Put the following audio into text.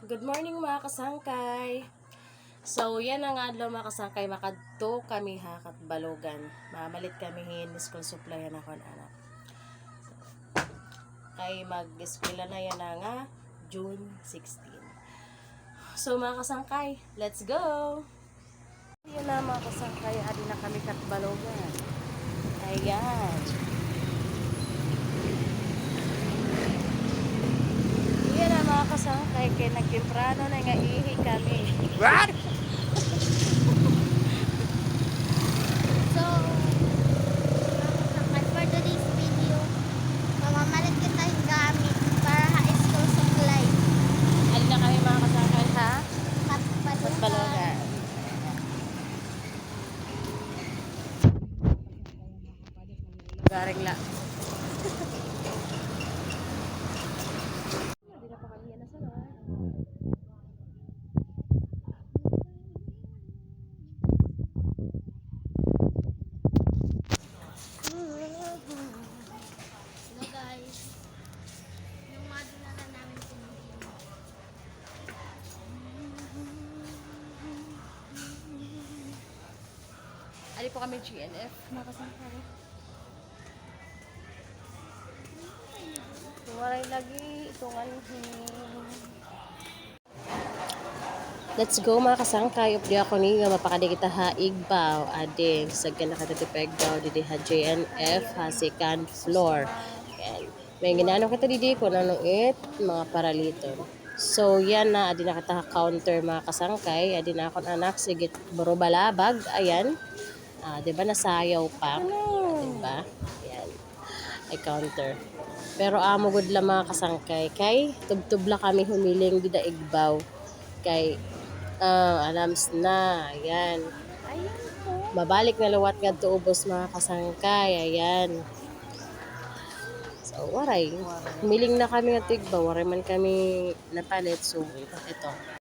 Good morning mga kasangkay. So yan ang adlaw mga kasangkay, makadto kami ha kat Balogan. Mamalit kami hin school supply na kon anak. Kay mag-eskwela na yan na nga June 16. So mga kasangkay, let's go. Yan na mga kasangkay, adi na kami kat Balogan. Ayan. Yan na mga kasangkay, kay nagtimprano na nga ihi kami. What? So, for today's video, mamamalit kita yung gamit para high school supply. Adi na kami mga kasangkay ha. Kat Patpalugan. Balogan. Garing la. Hello guys. Yung mga dinala namin pinili. Ali po kami GNF. Makasangkay. Waray lagi. Itungan. Let's go mga kasangkay. Updi ako niyo. Mapakadi kita haig ba. Ade. Sagyan na katatipeg daw. Didi ha JNF. Ha second floor. Yan. May ginano kita didi ko. Nanong it. Mga paraliton. So yan na. Adi na kita counter mga kasangkay. Adi na akong anak. Sige. Buro balabag. Ayan. Diba nasayaw pa? Diba? Yan. Ay counter. Pero amo good lang mga kasangkay. Kay tubtubla kami humiling di daigbaw. Kay alams na. Ayan. Ayan po. Mabalik na luwat nga to ubos mga kasangkay. Ayan. So waray. Humiling na kami nga tigbaw. Waray man kami napalit. So ito.